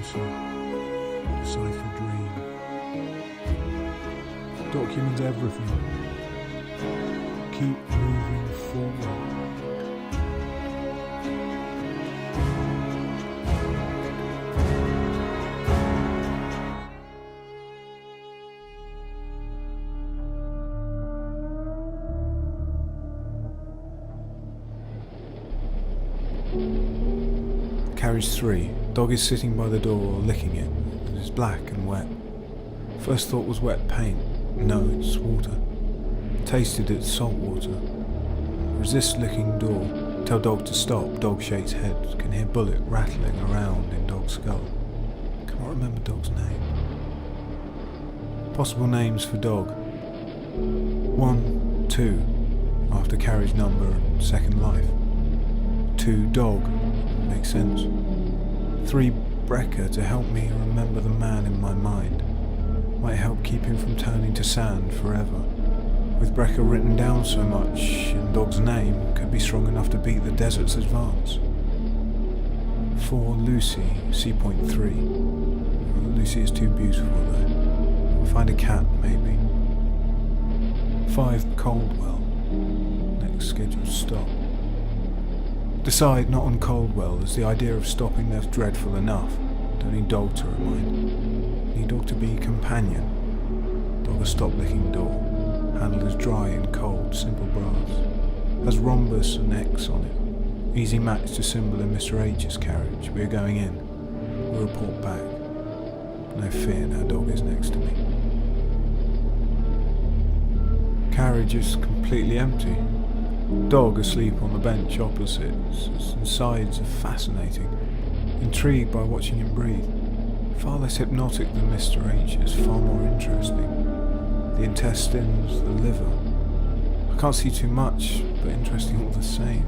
listen, decipher dream, document everything, keep moving forward. Carriage 3. Dog is sitting by the door, licking it. It is black and wet. First thought was wet paint. No, it's water. Tasted it's salt water. Resist licking door. Tell dog to stop. Dog shakes head. Can hear bullet rattling around in dog's skull. Cannot remember dog's name. Possible names for dog. 1, 2. After carriage number and second life. 2. Dog. Makes sense. 3. Brecker to help me remember the man in my mind. Might help keep him from turning to sand forever. With Brecker written down so much in dog's name, could be strong enough to beat the desert's advance. 4. Lucy, C.3. Lucy is too beautiful though. We'll find a cat maybe. 5. Coldwell. Next scheduled stop. Decide not on Coldwell, as the idea of stopping there's dreadful enough. Don't need dog to remind. Need dog to be companion. Dog has stopped licking door. Handle is dry and cold, simple brass. Has rhombus and X on it. Easy match to symbol in Mr. H's carriage. We are going in. We'll report back. No fear, now dog is next to me. Carriage is completely empty. Dog asleep on the bench opposite. And sides are fascinating. Intrigued by watching him breathe. Far less hypnotic than Mr. H's, far more interesting. The intestines, the liver. I can't see too much, but interesting all the same.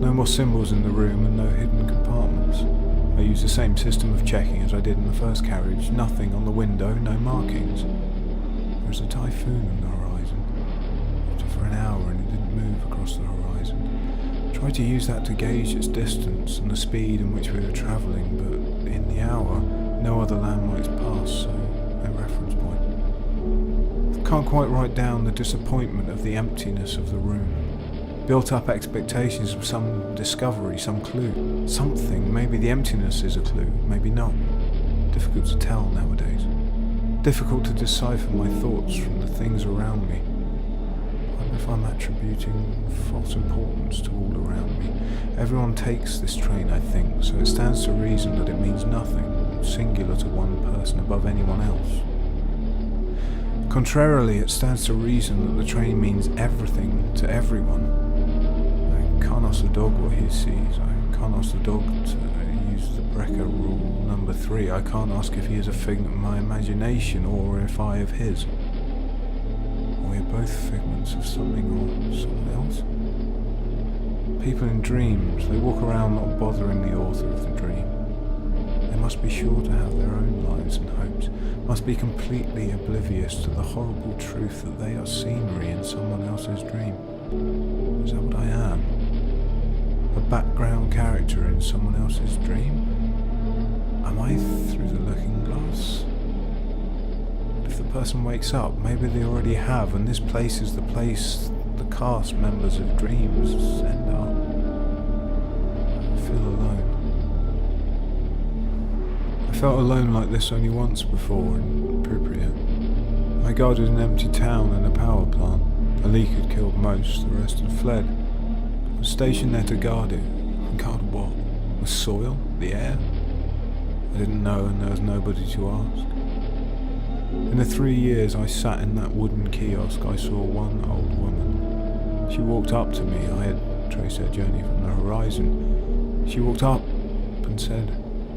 No more symbols in the room and no hidden compartments. I use the same system of checking as I did in the first carriage. Nothing on the window, no markings. There is a typhoon on the horizon. After for an hour and it didn't move across the horizon. Tried to use that to gauge its distance and the speed in which we were travelling, but in the hour, no other landmarks passed, so no reference point. Can't quite write down the disappointment of the emptiness of the room. Built up expectations of some discovery, some clue. Something, maybe the emptiness is a clue, maybe not. Difficult to tell nowadays. Difficult to decipher my thoughts from the things around me. I wonder if I'm attributing false importance to all around me. Everyone takes this train, I think, so it stands to reason that it means nothing, singular to one person above anyone else. Contrarily, it stands to reason that the train means everything to everyone. I can't ask the dog what he sees. I can't ask the dog to use the Brecker rule number 3. I can't ask if he is a figment of my imagination or if I of his. We are both figments of something or someone else. People in dreams, they walk around not bothering the author of the dream. They must be sure to have their own lives and hopes, must be completely oblivious to the horrible truth that they are scenery in someone else's dream. Is that what I am? A background character in someone else's dream? Am I through the looking glass? If the person wakes up, maybe they already have, and this place is the place the cast members of dreams end up. I feel alone. I felt alone like this only once before in Pripyat. I guarded an empty town and a power plant. A leak had killed most, the rest had fled. I was stationed there to guard it. Guard what? The soil? The air? I didn't know, and there was nobody to ask. In the 3 years I sat in that wooden kiosk, I saw one old woman. She walked up to me. I had traced her journey from the horizon. She walked up and said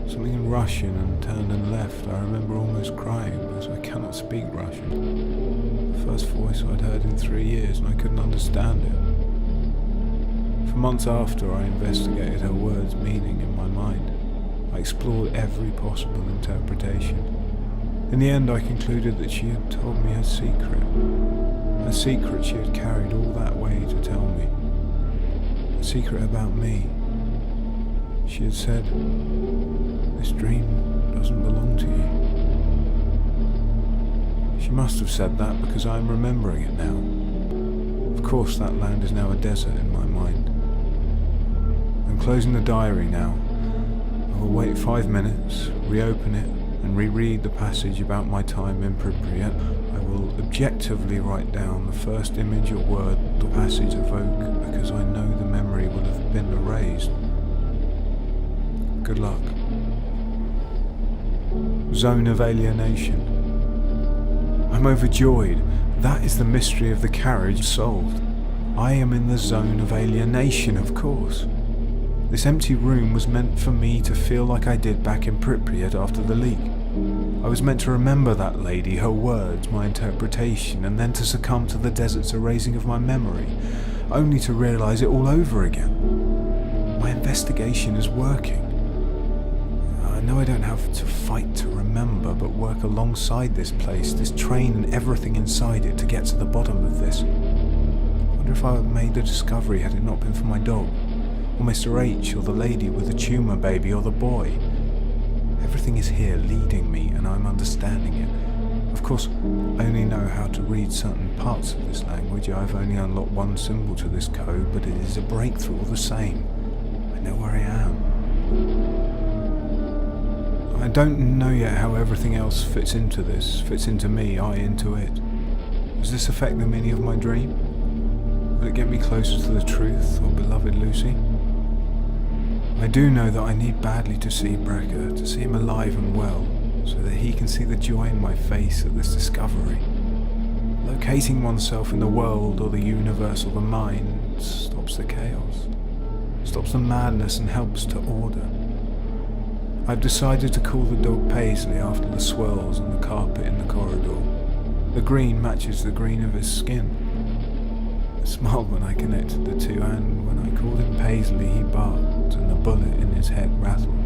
something in Russian and turned and left. I remember almost crying because I cannot speak Russian. The first voice I'd heard in 3 years, and I couldn't understand it. For months after, I investigated her words' meaning in my mind. I explored every possible interpretation. In the end, I concluded that she had told me her secret. A secret she had carried all that way to tell me. A secret about me. She had said, "This dream doesn't belong to you." She must have said that because I am remembering it now. Of course, that land is now a desert in my mind. I'm closing the diary now. I will wait 5 minutes, reopen it, and reread the passage about my time in Pripyat. I will objectively write down the first image or word the passage evokes because I know the memory will have been erased. Good luck. Zone of alienation. I'm overjoyed. That is the mystery of the carriage solved. I am in the zone of alienation, of course. This empty room was meant for me to feel like I did back in Pripyat after the leak. I was meant to remember that lady, her words, my interpretation, and then to succumb to the desert's erasing of my memory, only to realise it all over again. My investigation is working. I know I don't have to fight to remember, but work alongside this place, this train and everything inside it to get to the bottom of this. I wonder if I would have made the discovery had it not been for my dog, or Mr. H, or the lady with the tumour baby, or the boy. Everything is here leading me, and I'm understanding it. Of course, I only know how to read certain parts of this language. I've only unlocked one symbol to this code, but it is a breakthrough all the same. I know where I am. I don't know yet how everything else fits into this, fits into me, I into it. Does this affect the meaning of my dream? Will it get me closer to the truth, or beloved Lucy? I do know that I need badly to see Brecker, to see him alive and well, so that he can see the joy in my face at this discovery. Locating oneself in the world or the universe or the mind stops the chaos, stops the madness and helps to order. I've decided to call the dog Paisley after the swirls on the carpet in the corridor. The green matches the green of his skin. I smiled when I connected the two, and when I called him Paisley he barked and the bullet in his head rattled.